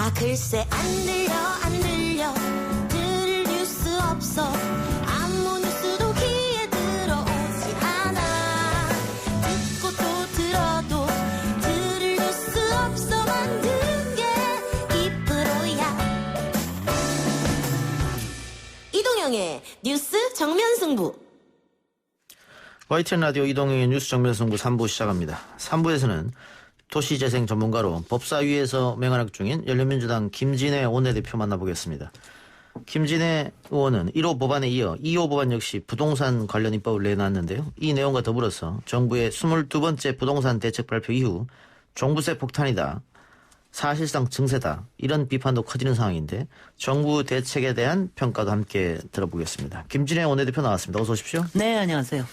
아 글쎄 안 들려 들을 뉴스 없어 아무 뉴스도 귀에 들어오지 않아 듣고 또 들어도 들을 뉴스 없어 만든 게 이 프로야 이동영의 뉴스 정면승부 YTN 라디오 이동영의 뉴스 정면승부 3부 시작합니다. 3부에서는 도시재생 전문가로 법사위에서 맹활약 중인 열린민주당 김진애 원내대표 만나보겠습니다. 김진애 의원은 1호 법안에 이어 2호 법안 역시 부동산 관련 입법을 내놨는데요. 이 내용과 더불어서 정부의 22번째 부동산 대책 발표 이후 종부세 폭탄이다. 사실상 증세다. 이런 비판도 커지는 상황인데 정부 대책에 대한 평가도 함께 들어보겠습니다. 김진애 원내대표 나왔습니다. 어서 오십시오. 네, 안녕하세요.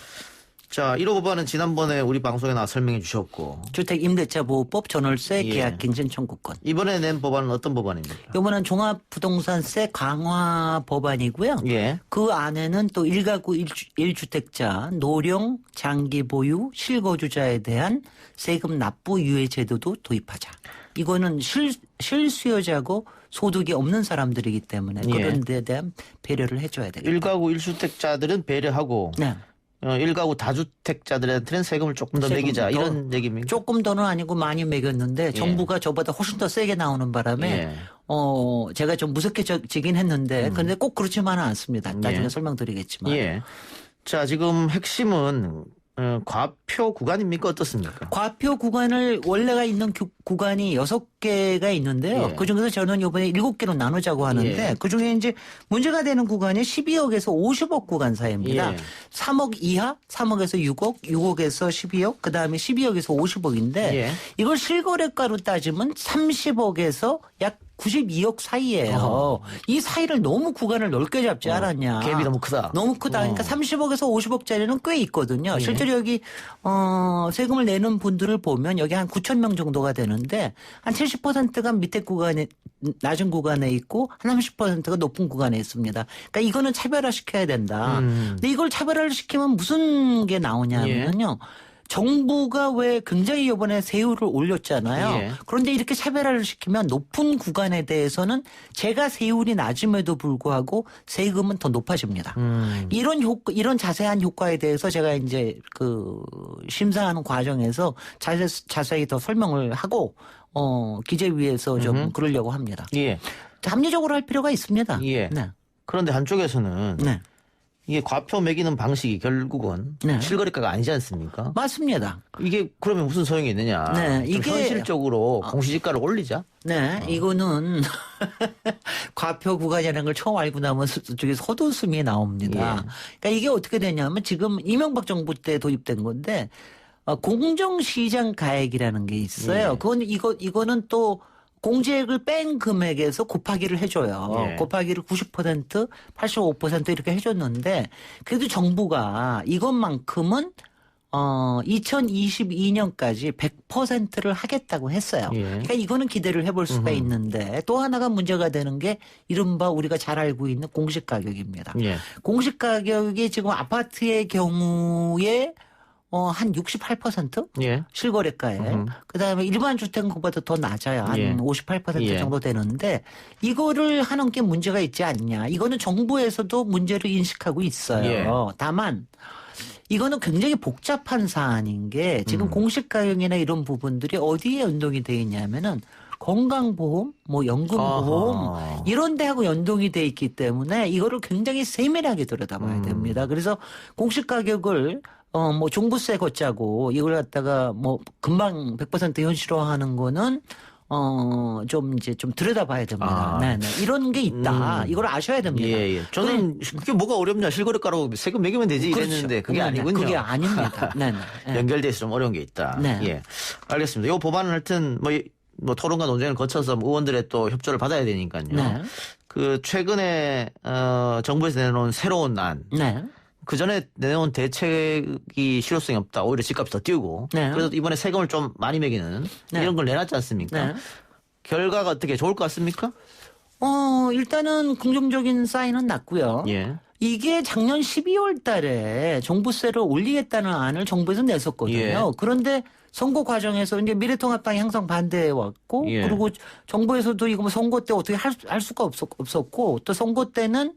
자, 1호 법안은 지난번에 우리 방송에 나와 설명해 주셨고 주택임대차보호법 전월세 예. 계약갱신 청구권. 이번에 낸 법안은 어떤 법안입니까? 이번엔 종합부동산세 강화 법안이고요. 예. 그 안에는 또 1가구 1주택자, 노령, 장기 보유, 실거주자에 대한 세금 납부 유예 제도도 도입하자. 이거는 실수요자고 소득이 없는 사람들이기 때문에 예. 그런 데에 대한 배려를 해줘야 되겠다. 1가구 1주택자들은 배려하고 네. 1가구 다주택자들한테는 세금을 조금 더 매기자 이런 얘기입니까? 조금 더는 아니고 많이 매겼는데 정부가 저보다 훨씬 더 세게 나오는 바람에 예. 제가 좀 무섭게지긴 했는데 그런데 꼭 그렇지만은 않습니다. 나중에 예. 설명드리겠지만. 예. 자, 지금 핵심은 과표 구간입니까? 어떻습니까? 과표 구간을 원래가 있는 구간이 6개가 있는데요. 예. 그중에서 저는 이번에 7개로 나누자고 하는데 예. 그중에 이제 문제가 되는 구간이 12억에서 50억 구간 사이입니다. 예. 3억 이하, 3억에서 6억, 6억에서 12억, 그다음에 12억에서 50억인데 예. 이걸 실거래가로 따지면 30억에서 약 92억 사이예요. 이 사이를 너무 구간을 넓게 잡지 않았냐. 갭이 너무 크다. 너무 크다. 그러니까 30억에서 50억짜리는 꽤 있거든요. 실제로 여기 세금을 내는 분들을 보면 여기 한 9천 명 정도가 되는데 한 70%가 밑에 구간에 낮은 구간에 있고 한 30%가 높은 구간에 있습니다. 그러니까 이거는 차별화시켜야 된다. 근데 이걸 차별화를 시키면 무슨 게 나오냐면요. 정부가 왜 굉장히 이번에 세율을 올렸잖아요. 예. 그런데 이렇게 차별화를 시키면 높은 구간에 대해서는 제가 세율이 낮음에도 불구하고 세금은 더 높아집니다. 이런 자세한 효과에 대해서 제가 이제 그 심사하는 과정에서 자세히 더 설명을 하고 기재위에서 좀 그러려고 합니다. 예. 합리적으로 할 필요가 있습니다. 예. 네. 그런데 한쪽에서는 네. 이게 과표 매기는 방식이 결국은 네. 실거래가가 아니지 않습니까? 맞습니다. 이게 그러면 무슨 소용이 있느냐? 네, 좀 이게 현실적으로 공시지가를 올리자. 네, 이거는 과표 구간이라는 걸 처음 알고 나면 저기 헛웃음이 나옵니다. 그러니까 이게 어떻게 되냐면 지금 이명박 정부 때 도입된 건데 공정시장 가액이라는 게 있어요. 그건 이거는 또 공제액을 뺀 금액에서 곱하기를 해줘요. 예. 곱하기를 90%, 85% 이렇게 해줬는데 그래도 정부가 이것만큼은 2022년까지 100%를 하겠다고 했어요. 예. 그러니까 이거는 기대를 해볼 수가 있는데 또 하나가 문제가 되는 게 이른바 우리가 잘 알고 있는 공시가격입니다. 예. 공시가격이 지금 아파트의 경우에 한 68%? 예. 실거래가에. 그다음에 일반 주택은 그보다 더 낮아요. 한 예. 58% 예. 정도 되는데 이거를 하는 게 문제가 있지 않냐. 이거는 정부에서도 문제를 인식하고 있어요. 예. 다만 이거는 굉장히 복잡한 사안인 게 지금 공시가격이나 이런 부분들이 어디에 연동이 되어 있냐면은 건강보험, 뭐 연금보험 이런 데하고 연동이 돼 있기 때문에 이거를 굉장히 세밀하게 들여다봐야 됩니다. 그래서 공시가격을 뭐 종부세 걷자고 이걸 갖다가 뭐 금방 100% 현실화하는 거는 좀 들여다봐야 됩니다. 네. 이런 게 있다. 이걸 아셔야 됩니다. 예. 저는 그게 뭐가 어렵냐. 실거래가로 세금 매기면 되지 그렇죠. 이랬는데 그게 네네. 아니군요. 그게 아닙니다. 네. 연결돼서 좀 어려운 게 있다. 네. 예. 알겠습니다. 이 법안은 하여튼 뭐 토론과 논쟁을 거쳐서 의원들의 또 협조를 받아야 되니까요. 네. 그 최근에 정부에서 내놓은 새로운 안. 네. 그 전에 내놓은 대책이 실효성이 없다. 오히려 집값이 더 뛰고. 네. 그래서 이번에 세금을 좀 많이 매기는 네. 이런 걸 내놨지 않습니까? 네. 결과가 어떻게 좋을 것 같습니까? 일단은 긍정적인 사인은 났고요. 예. 이게 작년 12월 달에 종부세를 올리겠다는 안을 정부에서 냈었거든요. 예. 그런데 선거 과정에서 이제 미래통합당이 항상 반대해 왔고 예. 그리고 정부에서도 이거 뭐 선거 때 어떻게 할 수가 없었고 또 선거 때는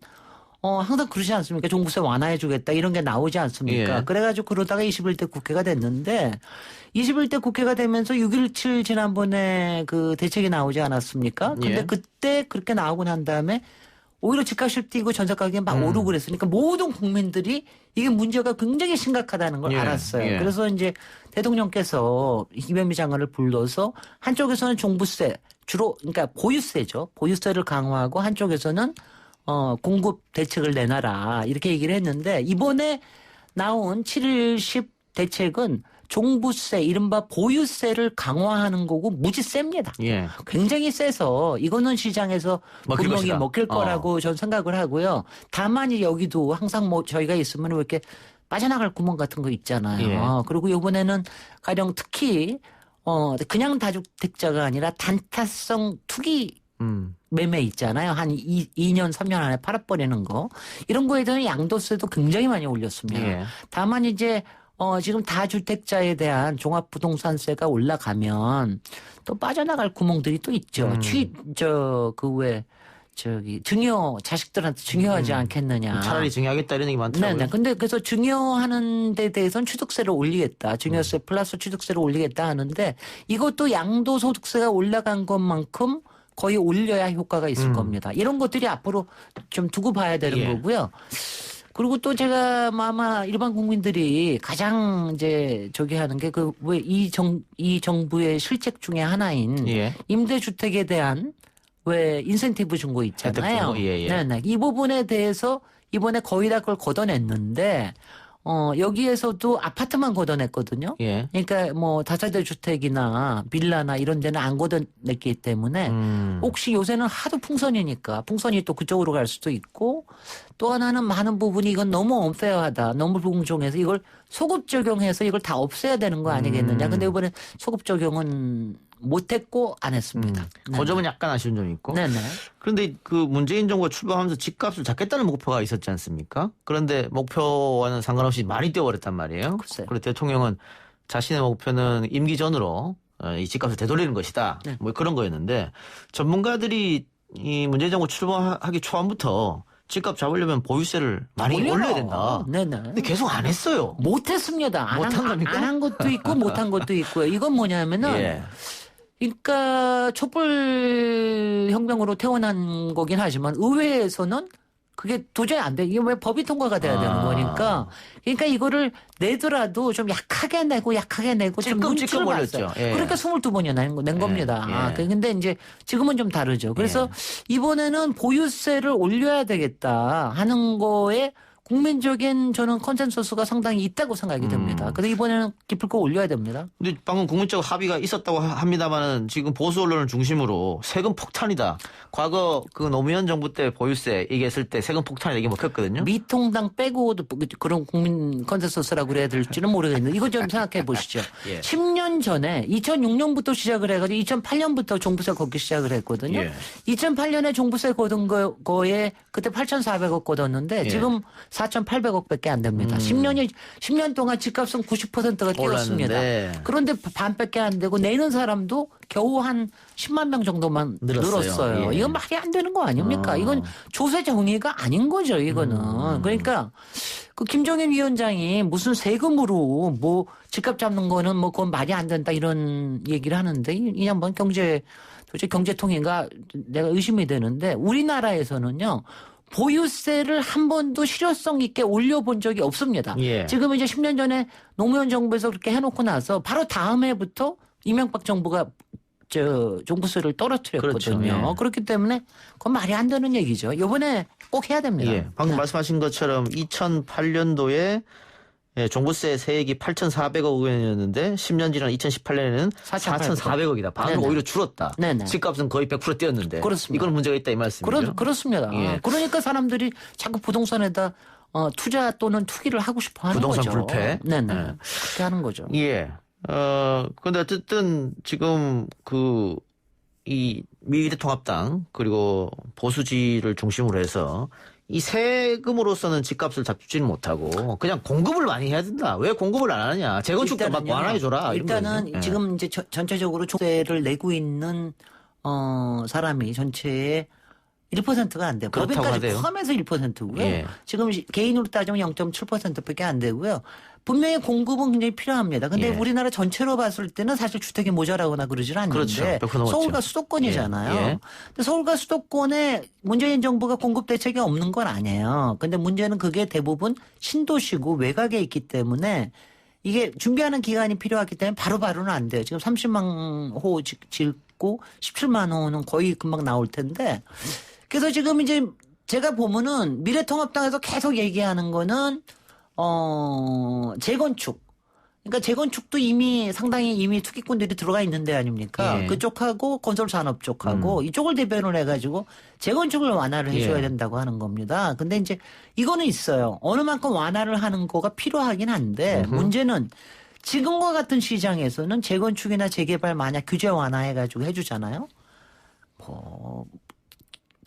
항상 그러지 않습니까? 종부세 완화해 주겠다 이런 게 나오지 않습니까? 예. 그래가지고 그러다가 21대 국회가 됐는데 21대 국회가 되면서 6.17 지난번에 그 대책이 나오지 않았습니까? 근데 예. 그때 그렇게 나오고 난 다음에 오히려 집값이 뛰고 전세 가격이 막 오르고 그랬으니까 모든 국민들이 이게 문제가 굉장히 심각하다는 걸 예. 알았어요. 예. 그래서 이제 대통령께서 김현미 장관을 불러서 한쪽에서는 종부세 주로 그러니까 보유세죠. 보유세를 강화하고 한쪽에서는 공급 대책을 내놔라 이렇게 얘기를 했는데 이번에 나온 7.10 대책은 종부세 이른바 보유세를 강화하는 거고 무지 셉니다. 예. 굉장히 세서 이거는 시장에서 먹힐 구멍이 것이다. 먹힐 거라고 전 생각을 하고요. 다만 여기도 항상 뭐 저희가 있으면 왜 이렇게 빠져나갈 구멍 같은 거 있잖아요. 예. 그리고 이번에는 가령 특히 그냥 다주택자가 아니라 단타성 투기 매매 있잖아요. 한 2년, 3년 안에 팔아버리는 거. 이런 거에 대한 양도세도 굉장히 많이 올렸습니다. 예. 다만 이제 지금 다주택자에 대한 종합부동산세가 올라가면 또 빠져나갈 구멍들이 또 있죠. 증여, 자식들한테 증여하지 않겠느냐. 차라리 증여하겠다 이런 얘기 많더라고요. 네네. 근데 그래서 증여하는 데 대해서는 취득세를 올리겠다. 증여세 플러스 취득세를 올리겠다 하는데 이것도 양도소득세가 올라간 것만큼 거의 올려야 효과가 있을 겁니다. 이런 것들이 앞으로 좀 두고 봐야 되는 예. 거고요. 그리고 또 제가 아마 일반 국민들이 가장 이제 저기 하는 게 그 왜 이 정부의 실책 중에 하나인 예. 임대주택에 대한 왜 인센티브 준 거 있잖아요. 혜택 준 거? 예, 예. 네네. 이 부분에 대해서 이번에 거의 다 그걸 걷어냈는데 여기에서도 아파트만 걷어냈거든요. 예. 그러니까 뭐 다세대 주택이나 빌라나 이런 데는 안 걷어냈기 때문에 혹시 요새는 하도 풍선이니까 풍선이 또 그쪽으로 갈 수도 있고 또 하나는 많은 부분이 이건 너무 언페어하다. 너무 불공정해서 이걸 소급 적용해서 이걸 다 없애야 되는 거 아니겠느냐. 근데 이번에 소급 적용은 못했고 안 했습니다. 그 점은 약간 아쉬운 점이 있고. 네네. 그런데 그 문재인 정부가 출범하면서 집값을 잡겠다는 목표가 있었지 않습니까? 그런데 목표와는 상관없이 많이 뛰어버렸단 말이에요. 글쎄요. 그리고 대통령은 자신의 목표는 임기 전으로 이 집값을 되돌리는 것이다. 네. 뭐 그런 거였는데 전문가들이 이 문재인 정부 출범하기 초반부터 집값 잡으려면 보유세를 많이 올려야 된다. 네네. 근데 계속 안 했어요. 못했습니다. 못한 겁니까? 안 한 것도 있고 못한 것도 있고요. 이건 뭐냐면은 예. 그러니까 촛불 혁명으로 태어난 거긴 하지만 의회에서는 그게 도저히 안 돼. 이게 왜 법이 통과가 돼야 되는 거니까. 그러니까 이거를 내더라도 좀 약하게 내고 좀 눈치를 찔끔 봤어요. 올렸죠. 예. 그러니까 22번이나 낸 겁니다. 예. 근데 이제 지금은 좀 다르죠. 그래서 이번에는 보유세를 올려야 되겠다 하는 거에 국민적인 저는 컨센서스가 상당히 있다고 생각이 듭니다. 그래서 이번에는 기필코 올려야 됩니다. 근데 방금 국민적 합의가 있었다고 합니다만은 지금 보수 언론을 중심으로 세금 폭탄이다. 과거 그 노무현 정부 때 보유세 이게 했을 때 세금 폭탄이다 이게 먹혔거든요. 미통당 빼고도 그런 국민 컨센서스라고 그래야 될지는 모르겠는데 이거 좀 생각해 보시죠. 예. 10년 전에 2006년부터 시작을 해가지고 2008년부터 종부세 걷기 시작을 했거든요. 예. 2008년에 종부세 걷은 거에 그때 8,400억 걷었는데 예. 지금 4,800억밖에 안 됩니다. 10년 동안 집값은 90%가 뛰었습니다. 올랐는데. 그런데 반밖에 안 되고 내는 사람도 겨우 한 10만 명 정도만 늘었어요. 예. 이건 말이 안 되는 거 아닙니까? 이건 조세 정의가 아닌 거죠, 이거는. 그러니까 그 김종인 위원장이 무슨 세금으로 뭐 집값 잡는 거는 뭐 그건 말이 안 된다 이런 얘기를 하는데 이 양반 도대체 경제통인가 내가 의심이 되는데 우리나라에서는요. 보유세를 한 번도 실효성 있게 올려본 적이 없습니다. 예. 지금 이제 10년 전에 노무현 정부에서 그렇게 해놓고 나서 바로 다음 해부터 이명박 정부가 종부세를 떨어뜨렸거든요. 그렇죠. 예. 그렇기 때문에 그건 말이 안 되는 얘기죠. 이번에 꼭 해야 됩니다. 예. 방금 말씀하신 것처럼 2008년도에 종부세 세액이 8,400억 원이었는데 10년 지난 2018년에는 4,400억이다. 반으로 네네. 오히려 줄었다. 네네. 집값은 거의 100% 뛰었는데. 그렇습니다. 이건 문제가 있다 이 말씀이죠. 그렇습니다. 예. 그러니까 사람들이 자꾸 부동산에다 투자 또는 투기를 하고 싶어 하는 부동산 거죠. 불패. 네네. 예. 그렇게 하는 거죠. 예. 근데 어쨌든 지금 이 미래통합당 그리고 보수지를 중심으로 해서 이 세금으로서는 집값을 잡지는 못하고 그냥 공급을 많이 해야 된다. 왜 공급을 안 하느냐. 재건축도 막 일단은요, 완화해 줘라. 일단은 지금 이제 전체적으로 종세를 내고 있는 사람이 전체의 1%가 안 돼요. 그렇다고 법인까지 하대요. 포함해서 1%고요. 예. 지금 개인으로 따지면 0.7%밖에 안 되고요. 분명히 공급은 굉장히 필요합니다. 근데 예. 우리나라 전체로 봤을 때는 사실 주택이 모자라거나 그러질 않는데 그렇죠. 100% 넘었죠. 서울과 수도권이잖아요. 예. 예. 근데 서울과 수도권에 문재인 정부가 공급 대책이 없는 건 아니에요. 근데 문제는 그게 대부분 신도시고 외곽에 있기 때문에 이게 준비하는 기간이 필요하기 때문에 바로바로는 안 돼요. 지금 30만 호 짓고 17만 호는 거의 금방 나올 텐데 그래서 지금 이제 제가 보면은 미래통합당에서 계속 얘기하는 거는 재건축. 그러니까 재건축도 상당히 투기꾼들이 들어가 있는 데 아닙니까? 예. 그쪽하고 건설산업 쪽하고 이쪽을 대변을 해가지고 재건축을 완화를 해줘야 예. 된다고 하는 겁니다. 근데 이제 이거는 있어요. 어느 만큼 완화를 하는 거가 필요하긴 한데 문제는 지금과 같은 시장에서는 재건축이나 재개발 만약 규제 완화해가지고 해주잖아요.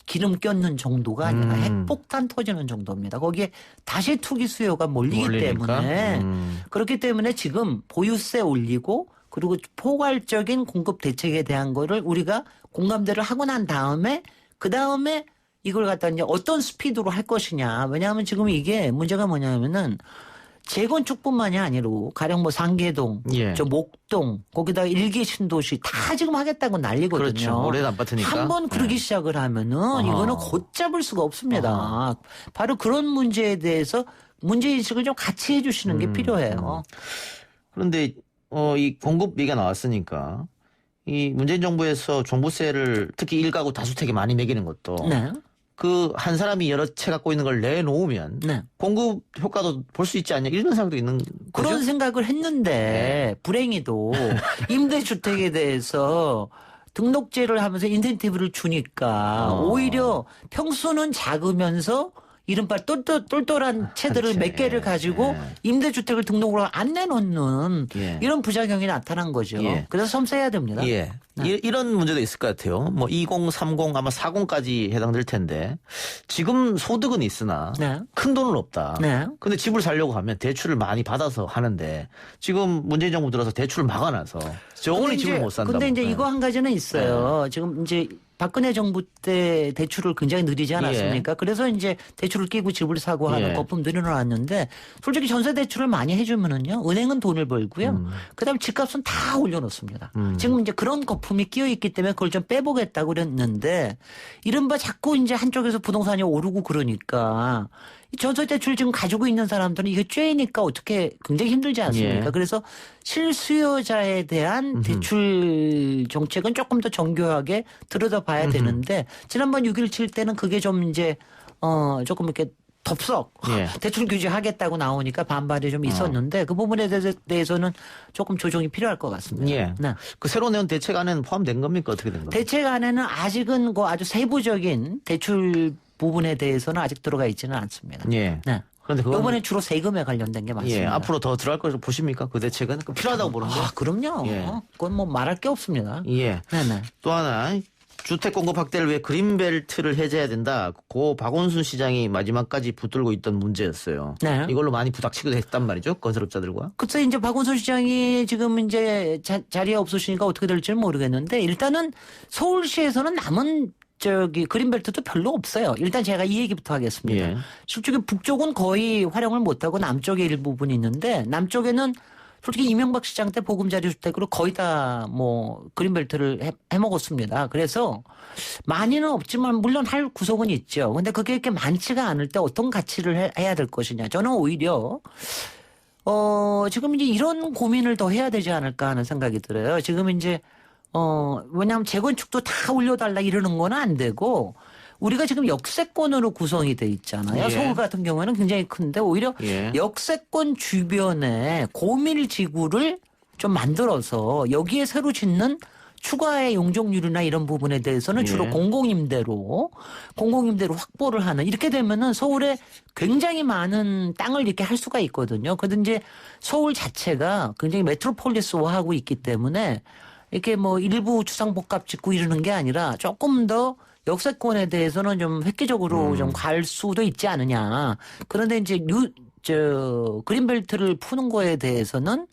기름 껴는 정도가 아니라 핵폭탄 터지는 정도입니다. 거기에 다시 투기 수요가 몰리기 몰리니까? 때문에 그렇기 때문에 지금 보유세 올리고 그리고 포괄적인 공급 대책에 대한 거를 우리가 공감대를 하고 난 다음에 그다음에 이걸 갖다 이제 어떤 스피드로 할 것이냐. 왜냐하면 지금 이게 문제가 뭐냐면은 재건축뿐만이 아니로 가령 뭐 상계동, 예. 저 목동, 거기다가 일기 신도시 다 지금 하겠다고 난리거든요. 그렇죠. 오래된 아파트니까. 한번 그러기 시작을 하면은 이거는 걷잡을 수가 없습니다. 바로 그런 문제에 대해서 문제인식을 좀 같이 해주시는 게 필요해요. 그런데 이 공급 얘기가 나왔으니까 이 문재인 정부에서 종부세를 특히 일가구 다주택에 많이 매기는 것도 네. 그 한 사람이 여러 채 갖고 있는 걸 내놓으면 네. 공급 효과도 볼 수 있지 않냐 이런 생각도 있는 그런 거죠? 생각을 했는데 불행히도 임대주택에 대해서 등록제를 하면서 인센티브를 주니까 오히려 평수는 작으면서 이른바 똘똘한 채들을 채. 몇 개를 가지고 임대주택을 등록으로 안 내놓는 예. 이런 부작용이 나타난 거죠. 예. 그래서 섬세해야 됩니다. 예. 이런 문제도 있을 것 같아요. 뭐 20, 30 아마 40까지 해당될 텐데 지금 소득은 있으나 네. 큰 돈은 없다. 네. 근데 집을 살려고 하면 대출을 많이 받아서 하는데 지금 문재인 정부 들어서 대출을 막아놔서 영원히 집을 못 산다. 근데 이제 이거 한 가지는 있어요. 지금 이제 박근혜 정부 때 대출을 굉장히 느리지 않았습니까? 그래서 이제 대출을 끼고 집을 사고 하는 예. 거품 늘어났는데 솔직히 전세 대출을 많이 해주면은요 은행은 돈을 벌고요. 그다음에 집값은 다 올려놓습니다. 지금 이제 그런 거품이 끼어 있기 때문에 그걸 좀 빼보겠다고 그랬는데 이른바 자꾸 이제 한쪽에서 부동산이 오르고 그러니까 이 전세 대출 지금 가지고 있는 사람들은 이게 쬐니까 어떻게 굉장히 힘들지 않습니까? 예. 그래서 실수요자에 대한 대출 정책은 조금 더 정교하게 들여다봐야 되는데 지난번 6.17 때는 그게 좀 이제 조금 이렇게 덥석 예. 대출 규제하겠다고 나오니까 반발이 좀 있었는데 그 부분에 대해서는 조금 조정이 필요할 것 같습니다. 예. 네. 그 새로 내온 대책안에는 포함된 겁니까? 어떻게 된 겁니까? 대책 안에는 아직은 그 아주 세부적인 대출 부분에 대해서는 아직 들어가 있지는 않습니다. 예. 네. 그런데 그건 이번에 주로 세금에 관련된 게 많습니다. 예, 앞으로 더 들어갈 것을 보십니까? 그 대책은 그 필요하다고 보는데. 그럼요. 예. 그건 뭐 말할 게 없습니다. 예. 네네. 또 하나 주택 공급 확대를 위해 그린벨트를 해제해야 된다. 고 박원순 시장이 마지막까지 붙들고 있던 문제였어요. 네. 이걸로 많이 부닥치기도 했단 말이죠. 건설업자들과. 글쎄 이제 박원순 시장이 지금 이제 자리에 없으시니까 어떻게 될지는 모르겠는데 일단은 서울시에서는 남은 그린벨트도 별로 없어요. 일단 제가 이 얘기부터 하겠습니다. 예. 솔직히 북쪽은 거의 활용을 못하고 남쪽에 일부분이 있는데 남쪽에는 솔직히 이명박 시장 때 보금자리 주택으로 거의 다 뭐 그린벨트를 해먹었습니다. 그래서 많이는 없지만 물론 할 구석은 있죠. 근데 그게 이렇게 많지가 않을 때 어떤 가치를 해야 될 것이냐. 저는 오히려 지금 이제 이런 고민을 더 해야 되지 않을까 하는 생각이 들어요. 지금 이제 왜냐하면 재건축도 다 올려달라 이러는 건 안 되고 우리가 지금 역세권으로 구성이 돼 있잖아요. 예. 서울 같은 경우에는 굉장히 큰데 오히려 예. 역세권 주변에 고밀 지구를 좀 만들어서 여기에 새로 짓는 추가의 용적률이나 이런 부분에 대해서는 주로 예. 공공임대로 확보를 하는 이렇게 되면은 서울에 굉장히 많은 땅을 이렇게 할 수가 있거든요. 그런데 이제 서울 자체가 굉장히 메트로폴리스화하고 있기 때문에 이렇게 뭐 일부 주상복합 짓고 이러는 게 아니라 조금 더 역세권에 대해서는 좀 획기적으로 좀 갈 수도 있지 않느냐. 그런데 이제 그린벨트를 푸는 거에 대해서는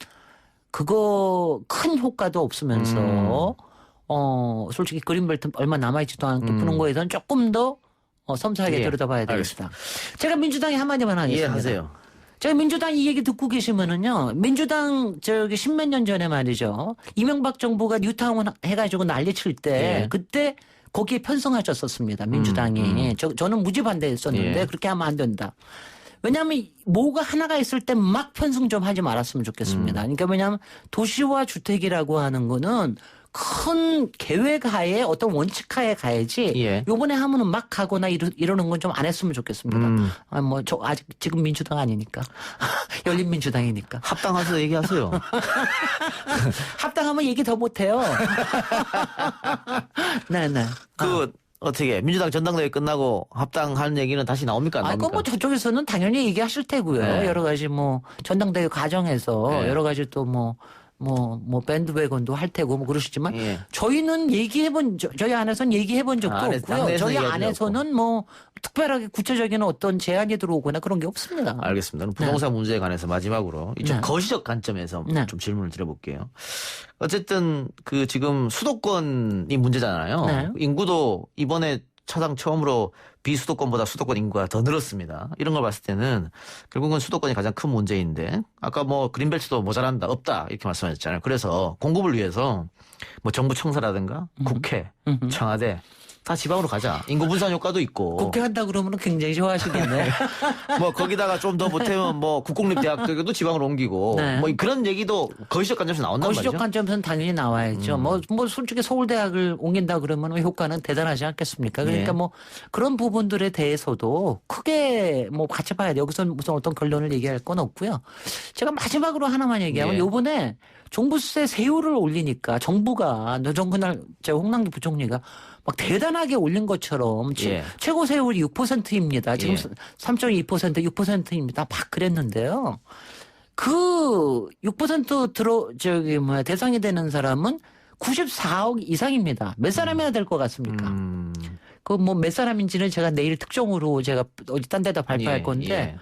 그거 큰 효과도 없으면서 솔직히 그린벨트 얼마 남아있지도 않게 푸는 거에서는 조금 더 섬세하게 예, 들여다봐야 되겠다. 알겠습니다. 제가 민주당에 한마디만 하겠습니다. 이해하세요. 제가 민주당 이 얘기 듣고 계시면은요, 민주당 십몇 년 전에 말이죠. 이명박 정부가 뉴타운 해가지고 난리 칠 때, 예. 그때 거기에 편성하셨었습니다. 민주당이. 저는 무지 반대했었는데, 예. 그렇게 하면 안 된다. 왜냐하면 뭐가 하나가 있을 때 막 편성 좀 하지 말았으면 좋겠습니다. 그러니까 왜냐하면 도시와 주택이라고 하는 거는 큰 계획하에 어떤 원칙하에 가야지 예. 요번에 하면은 막 가거나 이러는 건 좀 안 했으면 좋겠습니다. 저 아직 지금 민주당 아니니까. 열린민주당이니까. 합당해서 얘기하세요. 합당하면 얘기 더 못해요. 네네. 어떻게 민주당 전당대회 끝나고 합당하는 얘기는 다시 나옵니까? 안 나옵니까? 뭐 저쪽에서는 당연히 얘기하실 테고요. 네. 여러 가지 전당대회 과정에서 네. 여러 가지 또 밴드웨건도 할 테고 그러시지만 예. 저희는 저희 안에서는 얘기해본 적도 안에서, 없고요. 당내에서 저희 얘기하지 안에서는 특별하게 구체적인 어떤 제안이 들어오거나 그런 게 없습니다. 알겠습니다. 그럼 부동산 문제에 관해서 마지막으로 좀 네. 거시적 관점에서 네. 좀 질문을 드려볼게요. 어쨌든 지금 수도권이 문제잖아요. 네. 인구도 이번에 사상 처음으로 비수도권보다 수도권 인구가 더 늘었습니다. 이런 걸 봤을 때는 결국은 수도권이 가장 큰 문제인데 아까 그린벨트도 모자란다, 없다 이렇게 말씀하셨잖아요. 그래서 공급을 위해서 정부 청사라든가 국회, 청와대 다 지방으로 가자. 인구 분산 효과도 있고. 국회 한다 그러면 굉장히 좋아하시겠네. 거기다가 좀 더 보태면 국공립대학교도 지방으로 옮기고 네. 그런 얘기도 거시적 관점에서 나온단 말이죠. 거시적 관점에서는 당연히 나와야죠. 솔직히 서울대학을 옮긴다 그러면 효과는 대단하지 않겠습니까? 그러니까 예. 그런 부분들에 대해서도 크게 같이 봐야 돼요. 여기서 무슨 어떤 결론을 얘기할 건 없고요. 제가 마지막으로 하나만 얘기하면 예. 요번에 종부세 세율을 올리니까 정부가 그날 홍남기 부총리가 막 대단하게 올린 것처럼 예. 최고 세율이 6%입니다. 지금 예. 3.2%, 6%입니다. 막 그랬는데요. 그 6% 대상이 되는 사람은 94억 이상입니다. 몇 사람이나 될 것 같습니까? 몇 사람인지는 제가 내일 특종으로 제가 어디 딴 데다 발표할 예, 건데 예.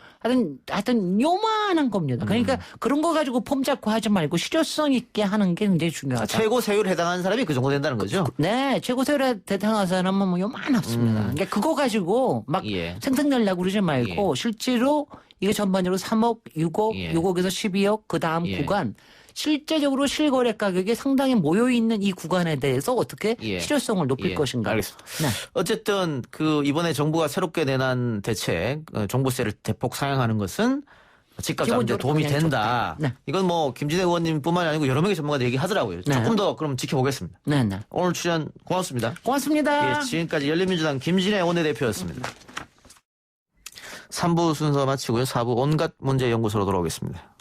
하여튼 요만한 겁니다. 그러니까 그런 거 가지고 폼 잡고 하지 말고 실효성 있게 하는 게 굉장히 중요하다. 최고 세율에 해당하는 사람이 그 정도 된다는 거죠? 네, 최고 세율에 대상한 사람은 요만합니다. 그러니까 그거 가지고 막 예. 생생내려고 그러지 말고 실제로 이게 전반적으로 3억, 6억, 예. 6억에서 12억 그 다음 예. 구간 실제적으로 실거래 가격이 상당히 모여있는 이 구간에 대해서 어떻게 예. 실효성을 높일 예. 것인가. 알겠습니다. 네. 어쨌든 이번에 정부가 새롭게 내놓은 대책, 종부세를 대폭 상향하는 것은 집값 잡는 데 기본적으로 도움이 당연히 된다. 좋다. 네. 이건 김진애 의원님뿐만이 아니고 여러 명의 전문가들이 얘기하더라고요. 네. 조금 더 그럼 지켜보겠습니다. 네, 네. 오늘 출연 고맙습니다. 고맙습니다. 예, 지금까지 열린민주당 김진애 원내대표였습니다. 3부 순서 마치고요. 4부 온갖 문제 연구소로 돌아오겠습니다.